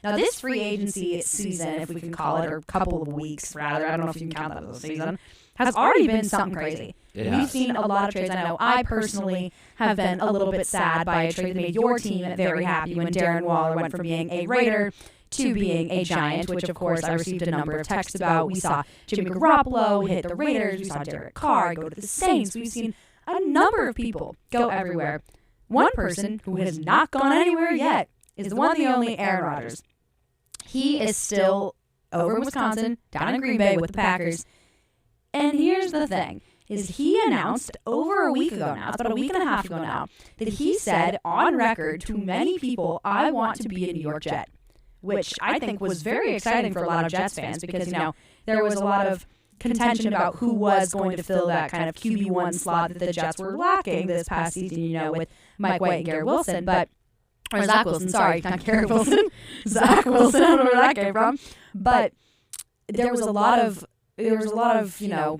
Now, this free agency season, if we can call it, or couple of weeks, rather, I don't know if you can count that as a season, has already been something crazy. We've seen a lot of trades. I know I personally have been a little bit sad by a trade that made your team very happy when Darren Waller went from being a Raider to being a Giant, which, of course, I received a number of texts about. We saw Jimmy Garoppolo hit the Raiders. We saw Derek Carr go to the Saints. We've seen a number of people go everywhere. One person who has not gone anywhere yet is the one, the only Aaron Rodgers. He is still over in Wisconsin, down in Green Bay with the Packers. And here's the thing, is he announced over a week ago now, it's about a week and a half ago now, that he said on record to many people, I want to be a New York Jet, which I think was very exciting for a lot of Jets fans because, you know, there was a lot of contention about who was going to fill that kind of QB1 slot that the Jets were lacking this past season, you know, with Mike White and Garrett Wilson, or Zach Wilson, sorry, not Garrett Wilson. Zach Wilson, I don't know where that came from. But there was a lot of, you know,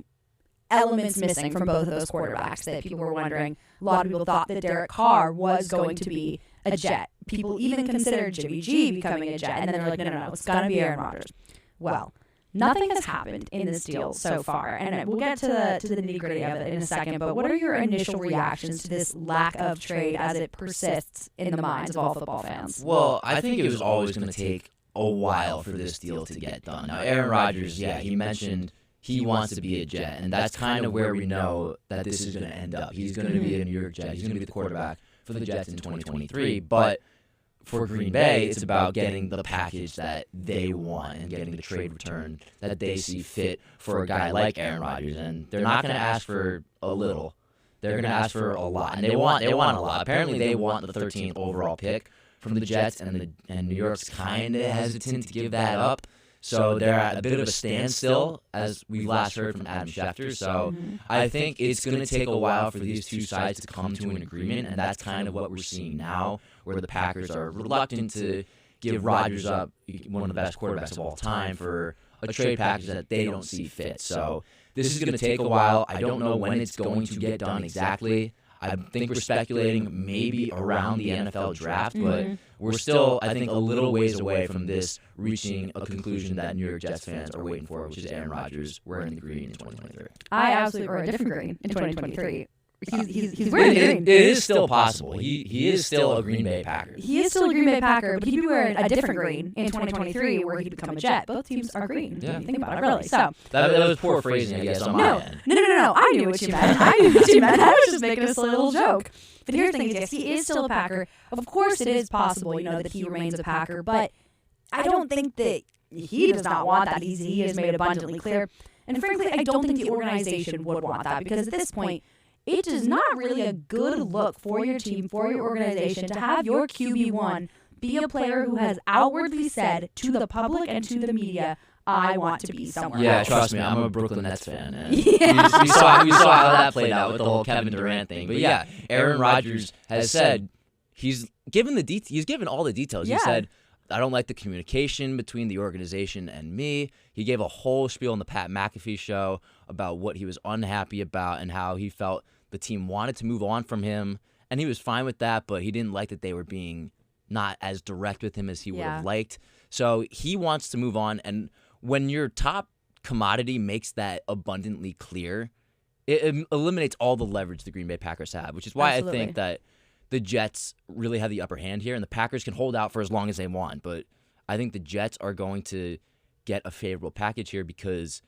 elements missing from both of those quarterbacks that people were wondering. A lot of people thought that Derek Carr was going to be a Jet. People even considered Jimmy G becoming a Jet. And then they were like, no, it's got to be Aaron Rodgers. Well, nothing has happened in this deal so far. And we'll get to the nitty-gritty of it in a second. But what are your initial reactions to this lack of trade as it persists in the minds of all football fans? Well, I think it was always going to take a while for this deal to get done. Now, Aaron Rodgers, he mentioned he wants to be a Jet, and that's kind of where we know that this is going to end up. He's going to be a New York Jet. He's going to be the quarterback for the Jets in 2023, but for Green Bay, it's about getting the package that they want and getting the trade return that they see fit for a guy like Aaron Rodgers. And they're not going to ask for a little. They're going to ask for a lot, and they want a lot. Apparently, they want the 13th overall pick from the Jets, and New York's kind of hesitant to give that up. So they're at a bit of a standstill, as we've last heard from Adam Schefter. So I think it's going to take a while for these two sides to come to an agreement, and that's kind of what we're seeing now, where the Packers are reluctant to give Rodgers up, one of the best quarterbacks of all time, for a trade package that they don't see fit. So this is going to take a while. I don't know when it's going to get done exactly. I think we're speculating maybe around the NFL draft, but we're still, I think, a little ways away from this reaching a conclusion that New York Jets fans are waiting for, which is Aaron Rodgers wearing the green in 2023. I absolutely, or a different green in 2023. He's wearing the green. It is still possible. He is still a Green Bay Packer. He is still a Green Bay Packer, but he'd be wearing a different green in 2023 where he'd become a Jet. Both teams are green. Yeah. If you think about it, really. So that was poor phrasing, I guess, on my end. No. I knew what you meant. I was just making a silly little joke. But here's the thing, yes, he is still a Packer. Of course, it is possible, that he remains a Packer, but I don't think that he does not want that. He has made abundantly clear. And frankly, I don't think the organization would want that, because at this point, it is not really a good look for your team, for your organization, to have your QB1 be a player who has outwardly said to the public and to the media, I want to be somewhere else. Trust me, I'm a Brooklyn Nets fan. And we saw how that played out with the whole Kevin Durant thing. But Aaron Rodgers has said he's given all the details. He said, I don't like the communication between the organization and me. He gave a whole spiel on the Pat McAfee show about what he was unhappy about and how he felt the team wanted to move on from him. And he was fine with that, but he didn't like that they were being not as direct with him as he would have liked. So he wants to move on. And when your top commodity makes that abundantly clear, it eliminates all the leverage the Green Bay Packers have, which is why I think that the Jets really have the upper hand here, and the Packers can hold out for as long as they want. But I think the Jets are going to get a favorable package here because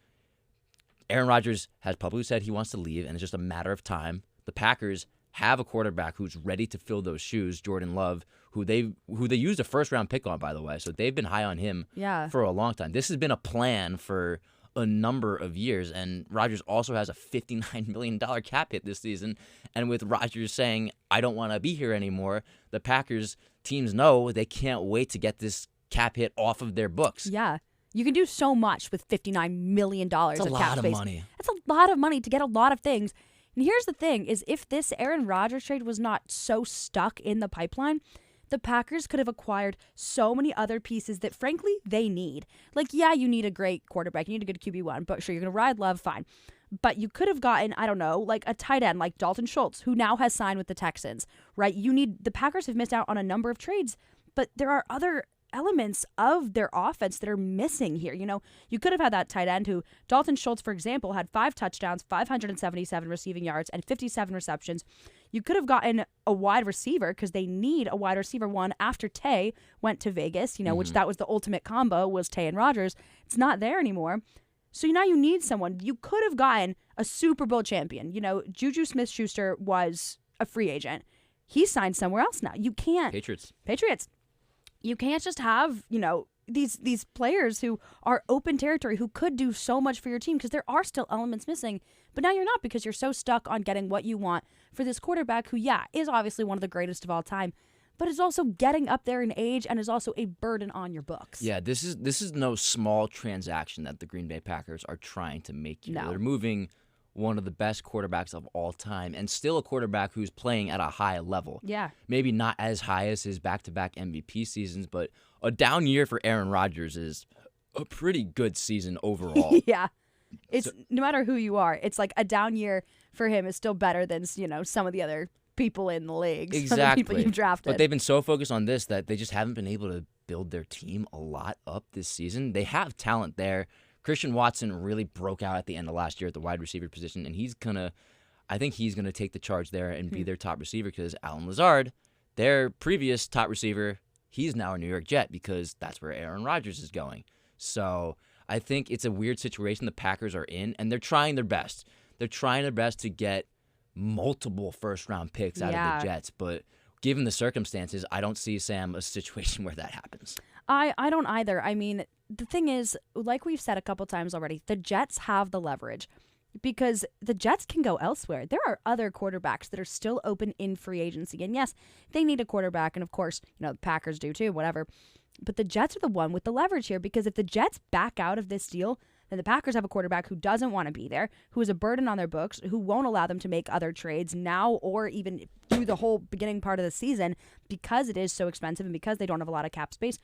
Aaron Rodgers has publicly said he wants to leave, and it's just a matter of time. The Packers have a quarterback who's ready to fill those shoes, Jordan Love, who they used a first-round pick on, by the way. So they've been high on him for a long time. This has been a plan for a number of years, and Rodgers also has a $59 million cap hit this season. And with Rodgers saying, I don't want to be here anymore, the Packers teams know they can't wait to get this cap hit off of their books. Yeah. You can do so much with $59 million of cap space. That's a lot of money. That's a lot of money to get a lot of things. And here's the thing, is if this Aaron Rodgers trade was not so stuck in the pipeline, the Packers could have acquired so many other pieces that, frankly, they need. Like, you need a great quarterback. You need a good QB1. But sure, you're going to ride Love, fine. But you could have gotten, I don't know, like a tight end like Dalton Schultz, who now has signed with the Texans, right? The Packers have missed out on a number of trades, but there are other elements of their offense that are missing here. You know, you could have had that tight end who, Dalton Schultz, for example, had 5 touchdowns, 577 receiving yards, and 57 receptions. You could have gotten a wide receiver because they need a wide receiver one after Tay went to Vegas, you know, which that was the ultimate combo was Tay and Rodgers. It's not there anymore. So now you need someone. You could have gotten a Super Bowl champion. You know, Juju Smith-Schuster was a free agent. He signed somewhere else now. You can't. Patriots. You can't just have, you know, these players who are open territory who could do so much for your team because there are still elements missing. But now you're not because you're so stuck on getting what you want for this quarterback who, yeah, is obviously one of the greatest of all time, but is also getting up there in age and is also a burden on your books. Yeah, this is no small transaction that the Green Bay Packers are trying to make here. No. They're moving one of the best quarterbacks of all time and still a quarterback who's playing at a high level. Yeah. Maybe not as high as his back-to-back MVP seasons, but a down year for Aaron Rodgers is a pretty good season overall. Yeah. It's no matter who you are, it's like a down year for him is still better than, you know, some of the other people in the league. Exactly. Some of the people you've drafted. But they've been so focused on this that they just haven't been able to build their team a lot up this season. They have talent there. Christian Watson really broke out at the end of last year at the wide receiver position, and I think he's gonna take the charge there and be their top receiver because Allen Lazard, their previous top receiver, he's now a New York Jet because that's where Aaron Rodgers is going. So I think it's a weird situation the Packers are in, and they're trying their best. They're trying their best to get multiple first-round picks out of the Jets, but given the circumstances, I don't see, Sam, a situation where that happens. I don't either. I mean, the thing is, like we've said a couple times already, the Jets have the leverage because the Jets can go elsewhere. There are other quarterbacks that are still open in free agency. And yes, they need a quarterback. And of course, you know, the Packers do too, whatever. But the Jets are the one with the leverage here because if the Jets back out of this deal, then the Packers have a quarterback who doesn't want to be there, who is a burden on their books, who won't allow them to make other trades now or even through the whole beginning part of the season because it is so expensive and because they don't have a lot of cap space.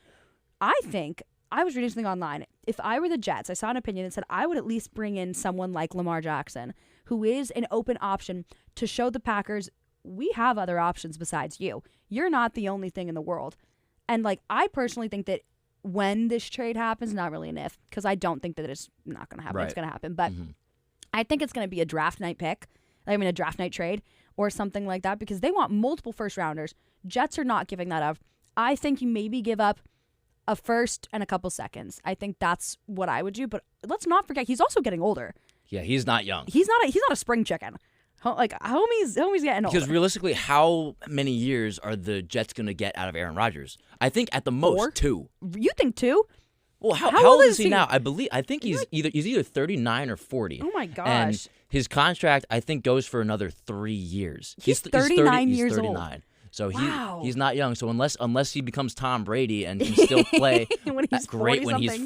I think, I was reading something online. If I were the Jets, I saw an opinion that said I would at least bring in someone like Lamar Jackson, who is an open option to show the Packers, we have other options besides you. You're not the only thing in the world. And like, I personally think that when this trade happens, not really an if, because I don't think that it's not going to happen. Right. It's going to happen. But I think it's going to be a draft night pick. I mean, a draft night trade or something like that because they want multiple first rounders. Jets are not giving that up. I think you maybe give up a first and a couple seconds. I think that's what I would do. But let's not forget, he's also getting older. Yeah, he's not young. He's not a spring chicken. Like, homie's getting older. Because realistically, how many years are the Jets going to get out of Aaron Rodgers? I think at the most 4? 2. You think 2? Well, how old is he now? I think he's either 39 or 40. Oh my gosh. And his contract, I think, goes for anher 3 years. He's 39 years old. He's 39. So wow. he's not young. So unless he becomes Tom Brady and can still play when he's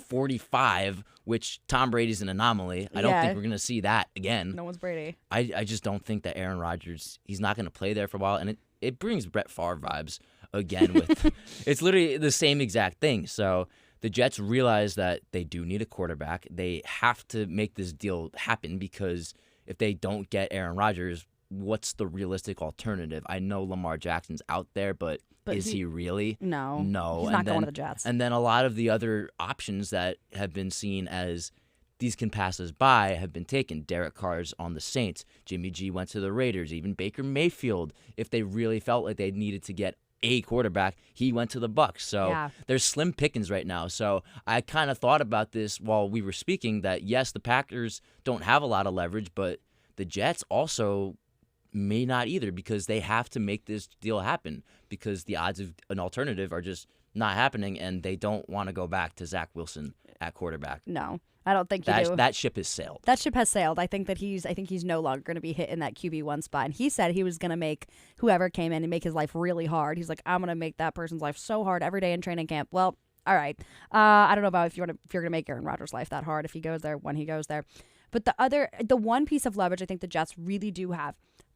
45, which Tom Brady's an anomaly. I don't think we're going to see that again. No one's Brady. I just don't think that Aaron Rodgers, he's not going to play there for a while. And it brings Brett Favre vibes again. With it's literally the same exact thing. So the Jets realize that they do need a quarterback. They have to make this deal happen because if they don't get Aaron Rodgers, what's the realistic alternative? I know Lamar Jackson's out there, but is he really? No. No. He's not going to the Jets. And then a lot of the other options that have been seen as these can pass us by have been taken. Derek Carr's on the Saints. Jimmy G went to the Raiders. Even Baker Mayfield, if they really felt like they needed to get a quarterback, he went to the Bucs. So there's slim pickings right now. So I kind of thought about this while we were speaking that, yes, the Packers don't have a lot of leverage, but the Jets also may not either because they have to make this deal happen because the odds of an alternative are just not happening and they don't want to go back to Zach Wilson at quarterback. No, I don't think you do. That ship has sailed. That ship has sailed. I think he's no longer going to be hit in that QB1 spot. And he said he was going to make whoever came in and make his life really hard. He's like, I'm going to make that person's life so hard every day in training camp. Well, all right. I don't know about if you're going to make Aaron Rodgers' life that hard if he goes there, when he goes there. But the one piece of leverage I think the Jets really do have,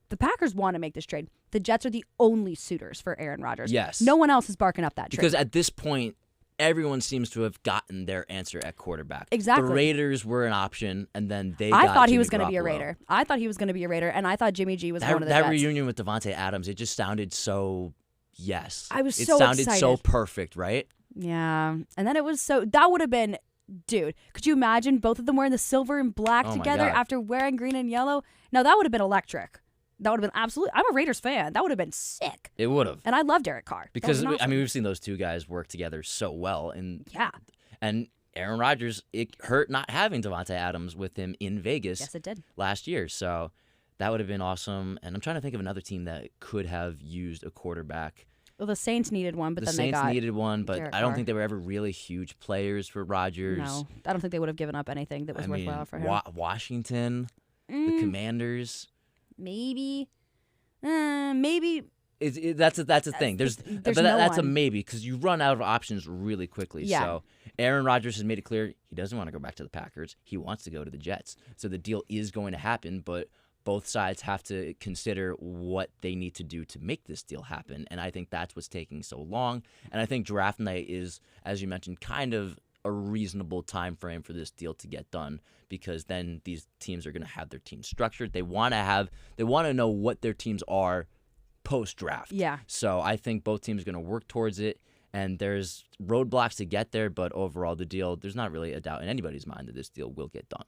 the Packers want to make this trade. The Jets are the only suitors for Aaron Rodgers. Yes. No one else is barking up that trade. Because at this point, everyone seems to have gotten their answer at quarterback. Exactly. The Raiders were an option, and then I thought he was going to be a Raider. I thought he was going to be a Raider, and I thought Jimmy G was one of the Jets. That reunion with Devontae Adams, it just sounded so, yes. I was It so sounded excited. so perfect, right? Yeah. And then it was that would have been, dude, could you imagine both of them wearing the silver and black together after wearing green and yellow? No, that would have been electric. That would have been absolutely. I'm a Raiders fan. That would have been sick. It would have. And I love Derek Carr. Because, awesome. We've seen those two guys work together so well. And Aaron Rodgers, it hurt not having Davante Adams with him in Vegas. Yes, it did. Last year. So that would have been awesome. And I'm trying to think of another team that could have used a quarterback. Well, the Saints needed one, but the then Saints they got needed one, but Derek I don't Carr. think they were ever really huge players for Rodgers. No, I don't think they would have given up anything that was worthwhile for him. Washington, the Commanders. Maybe. That's a thing. That's a maybe because you run out of options really quickly. Yeah. So Aaron Rodgers has made it clear he doesn't want to go back to the Packers. He wants to go to the Jets. So the deal is going to happen, but both sides have to consider what they need to do to make this deal happen. And I think that's what's taking so long. And I think draft night is, as you mentioned, kind of a reasonable time frame for this deal to get done because then these teams are going to have their team structured. They want to know what their teams are post-draft. Yeah. So I think both teams are going to work towards it. And there's roadblocks to get there, but overall the deal, there's not really a doubt in anybody's mind that this deal will get done.